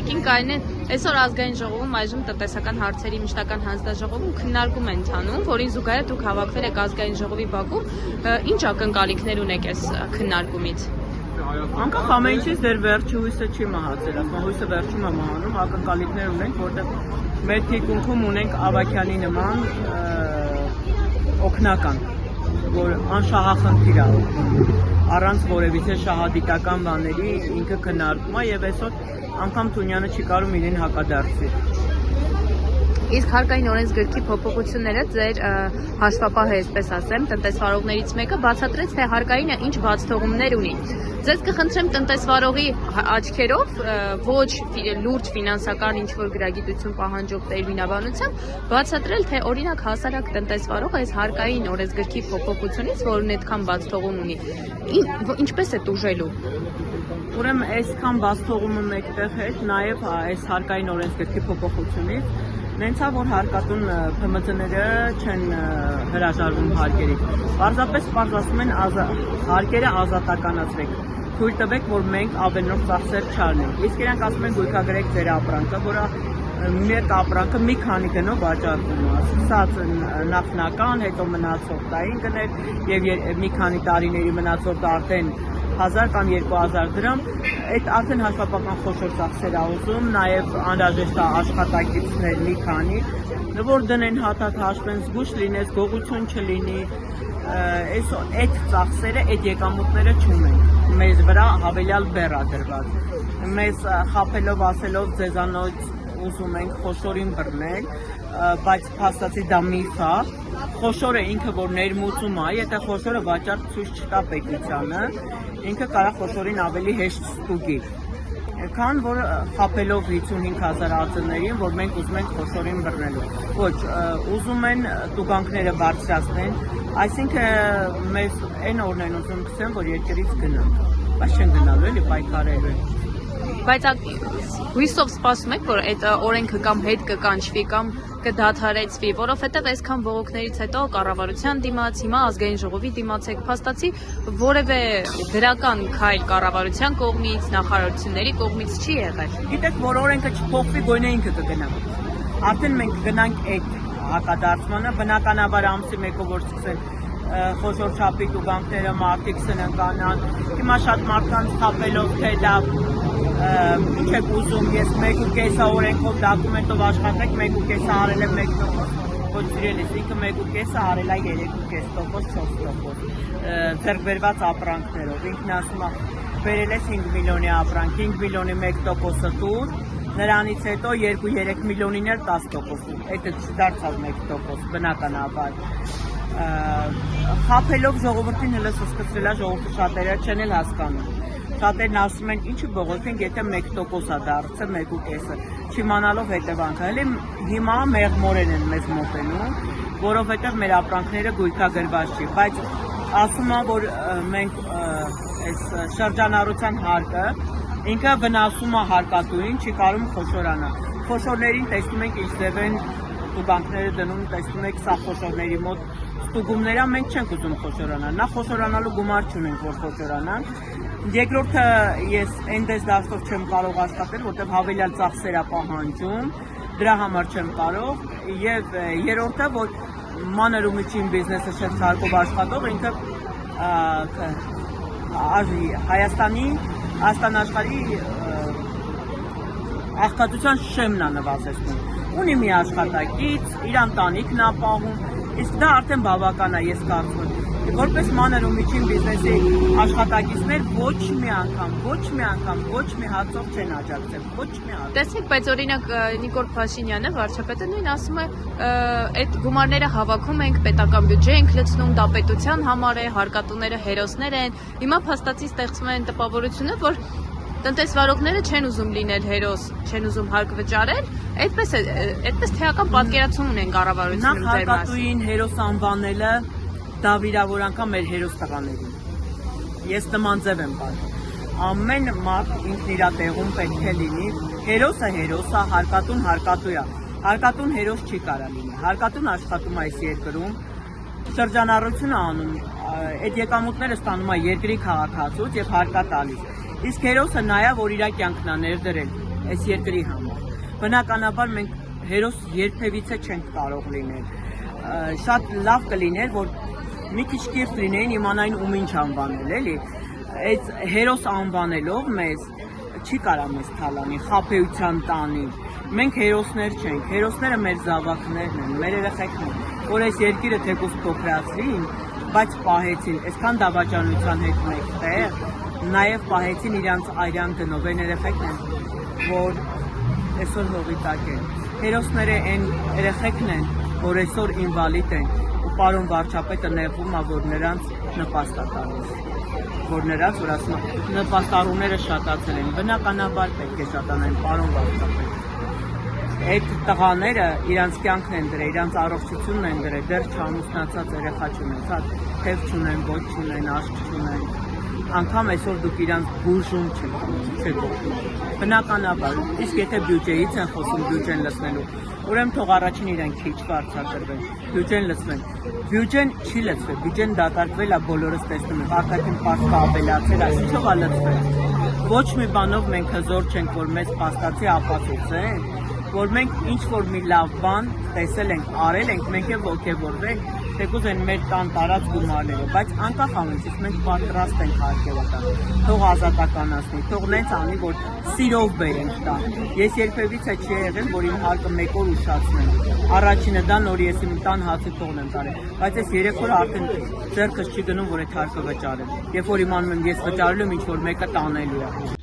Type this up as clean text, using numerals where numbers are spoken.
Տիկին Կարինեն, այսօր ազգային ժողովում այժմ տնտեսական հարցերի մշտական հանձնաժողովում քննարկում են ընթանում, որին զուգահեռ դուք հավաքվել եք ազգային ժողովի բակում, ինչ ակնկալիքներ ունեք այս քննարկումից։ Անկախ ամեն ինչից դեռ վերջի հույսը չի մահացել, ասում հույսը վերջում է մահանում, ակնկալիքներ ունենք, որտեղ մեր թիկունքում ունենք Ավագյանի նման օգնական, որ անշահախնդիր է, առանց որևիցե շահադիտական բաների ինքը քննարկում է եւ այսօր անգամ Թունյանը չի կարող իրեն հակադարձի։ Իսկ հարկային օրենսգրքի փոփոխությունները ձեր հաշվապահը, այսպես ասեմ, տնտեսվարողներից մեկը բացատրեց, թե հարկայինը ինչ բացթողումներ ունի։ Ձեզ կխնդրեմ տնտեսվարողի աչքերով ոչ լուրջ ֆինանսական ինչ-որ գրագիտություն պահանջող տերմինաբանությամբ բացատրել, թե օրինակ հասարակ տնտեսվարողը այս հարկային օրենսգրքի փոփոխությունից, որն այդքան բացթողում ունի, ինչպես է տուժելու։ Ուրեմն այսքան բացթողումը մեկտեղ է, նաև այս հարկային օրենսգրքի փոփոխությունից նենցա, որ հարկատուն ՓՄԾ-ները չեն հրաժարվում հարկերից։ Պարզապես ասում են հարկերը ազատականացրեք, թույլ տվեք, որ մենք ավելորդ ծախսեր չառնենք։ Իսկ իրանք ասում են գույքագրեք ձեր ապրանքը, որը մեր ապրանքը մի քանի գնով վաճառվում է, սկսած նախնական, հետո մնացորդային գներ եւ մի քանի տարիների մնացորդը արդեն 1000 կամ 2000 դրամ, այդ արդեն հաշվապահական խոշոր ծախսեր է ուզում, նաև անհրաժեշտ է աշխատակիցներ մի քանի, որ դնեն հատակ հաշվեն, զգուշ լինես, գողություն չլինի, այդ ծախսերը, այդ եկամուտները չունենք, մեզ վրա հավելյալ բեռ է դրված, մեզ խաբելով ասելով ձեզանոց ուզում ենք խոշորին բռնել, բայց փաստացի դա միֆ է, խոշորը ինքը որ ներմուծում է, եթե խոշորը վաճառք ցույց չտա պետությանը, ինքը կարող խոշորին ավելի հեշտ ստուգի, քան որ խաբելով 55,000 ածներին, որ մենք ուզում ենք խոշորին բռնելու, ոչ, ուզում են տուգանքները բարձրացնեն, այսինքն մեզ այն օրն են ուզում գցեն, որ երկրից գնանք, բայց չեն գնալու էլի պայքարելու են։ Բայց հույսով սպասում եք, որ այդ օրենքը կամ հետ կկանչվի կամ կդադարեցվի, որովհետև այսքան բողոքներից հետո կառավարության դիմաց, հիմա ազգային ժողովի դիմաց եք փաստացի որևէ դրական քայլ կառավարության կողմից, նախարարությունների կողմից չի եղել։ Գիտեք, որ օրենքը չփոխվի, գույնը ինքը կգնա։ Արդեն մենք գնանք այդ հակադարձմանը, բնականաբար ամսի 1-ով որ սկսեն խոշոր չափի տուգանքները մարդիկ սննկանան, հիմա շատ մարդկանց խաբելով, թե դա ինչ եք ուզում, ես 1.5 օրենքով դոկումենտով աշխատեք, 1.5 արել եմ 1%, ոչ սիրելիս, ինքը 1.5 արել է 3.5%, 4%, ձեռքբերված ապրանքներով, ինքն ասում է, բերել ես 5 միլիոնի ապրանք, 5 միլիոնի 1%-ը տուր, նրանից հետո 2-3 միլիոնին էլ 10%, այդ չդարձավ 1%, բնականաբար։ Խաբելով ժողովրդին հլը սսկծրել է, ժողովրդի շատերը չեն էլ հասկանում։ Շատերն ասում են, ինչը բողոքենք, եթե 1% է դարձը, 1.5-ը, չիմանալով հետևանքը։ Հիմա մեղմորեն են մեզ մոտենում, որովհետև մեր ապրանքները գույքագրված չի, բայց ասում է, որ մենք այս շրջանառության հարկը, ինքը վնասում է հարկատուին, չի կարում խոշորանա։ Խոշորներին տեսնում ենք ինչ ձև են տուգանքները դնում, տեսնում եք սա խոշորների մոտ ստուգումները, մենք չենք ուզում խոշորանալ, նա խոշորանալու գումար չունենք, որ խոշորանան։ Երկրորդը ես այնպես դաշտով չեմ կարող աշխատել, որտեղ հավելյալ ծախսեր է պահանջում, դրա համար չեմ կարող, եւ երրորդը, որ մանր ու միջին բիզնեսը շրջարկով աշխատող, ինքը Հայաստան աշխարհի աղքատության շեմն է նվազեցնում, ունի մի աշխատակից, իր ընտանիքն է պահում, իսկ դա արդեն բավական է, ես կարծում եմ։ Որպես մանր ու միջին բիզնեսի աշխատակիցներ ոչ մի անգամ, ոչ մի հացով չեն աջակցել, ոչ մի հատ։ Տեսեք, բայց օրինակ Նիկոլ Փաշինյանը, վարչապետը նույն ասում է, այդ գումարները հավաքում ենք, պետական բյուջե ենք լցնում, դա պետության համար է, հարկատուները հերոսներ են։ Հիմա փաստացի ստեղծվում են տպավորությունը, որ տնտեսվարողները չեն ուզում լինել հերոս, չեն ուզում հարկ վճարել, այդպես թեական պատկերացում ունեն կառավարությունը ձեր մասին։ Նախ հարկատուին հերոս անվանելը դա վիրավոր անգամ մեր հերոս տղաներին։ Ես նման ձև եմ պատմում։ Ամեն մարդ ինքն իր տեղում պետք է լինի։ Հերոսը հերոս է, հարկատուն հարկատու է։ Հարկատուն հերոս չի կարա լինի։ Հարկատուն աշխատում է այս երկրում, շրջանառություն է անում, այդ եկամուտները ստանում է երկրի քաղաքացուց եւ հարկա տալիս։ Իսկ հերոսը նայա, որ իր կյանքն է ներդրել, այս երկրի համար։ Բնականաբար մենք հերոս երբևիցե չենք կարող լինել։ Շատ լավ կլիներ, որ մի քիչ կիրթ լինեին, իմանային ում ինչ անվանել, էլի։ Այս հերոս անվանելով մեզ չի կարա մեզ թալանի, խաբեության տանի։ Մենք հերոսներ չենք, հերոսները մեր զավակներն են, մեր երեխեքն են, որ այս երկիրը թեկուզ փոքրացրին, բայց պահեցին, այսքան դավաճանության հետ մեկտեղ, նաև պահեցին իրանց արյան գնով, այն երեխեքն են, որ այսօր հողի տակ են։ Հերոսները այն երեխեքն են, որ այսօր ինվալիդ են, ու պարոն վարչապետը նեղվում է, որ նրանց նպաստ է տալիս, որ նրանց, որ ասում է, նպաստառուները շատացել են, բնականաբար պետք է շատանային, պարոն վարչապետ։ Այդ տղաները իրանց կյանքն են դրել, իրանց առողջությունն են դրել, դեռ չամուսնացած երեխա չունեցած, թև չունեն, ոչ չունեն, աշկ չունեն, անգամ այսօր դուք իրանց բուժում չեք օգնում։ Բնականաբար, իսկ եթե բյուջեից են խոսում, բյուջեն լցնելու, ուրեմն թող առաջին իրեն քիչ վարձատրվեն, բյուջեն լցվեն։ Բյուջեն չի լցվել, բյուջեն դատարկվել է, բոլորս տեսնում ենք, արտաքին պարտքը ավելացել է, ինչով է լցվել։ Ոչ մի բանով մենք հզոր չենք, որ մեզ փաստացի ապացուցեն, որ մենք ինչ-որ մի լավ բան տեսել ենք, արել ենք, մենք էլ ոգևորվենք, թեկուզ են մեր տան տարած գումարները, բայց անկախ ամենից մենք պատրաստ ենք հարկերը տան, թող ազատականացնի, թող նենց անի, որ սիրով բերենք տան։ Ես երբևիցե չի եղել, որ իմ հարկը մեկ օր ուշացնեմ, առաջինը դա նոր ես իմ տան հացի թողնեմ տարել, բայց այս 3 օր արդեն ձեռքս չի գնում, որ այդ հարկը վճարեմ, երբ որ իմանում եմ ես վճարելու եմ ինչ-որ մեկը տանելու է։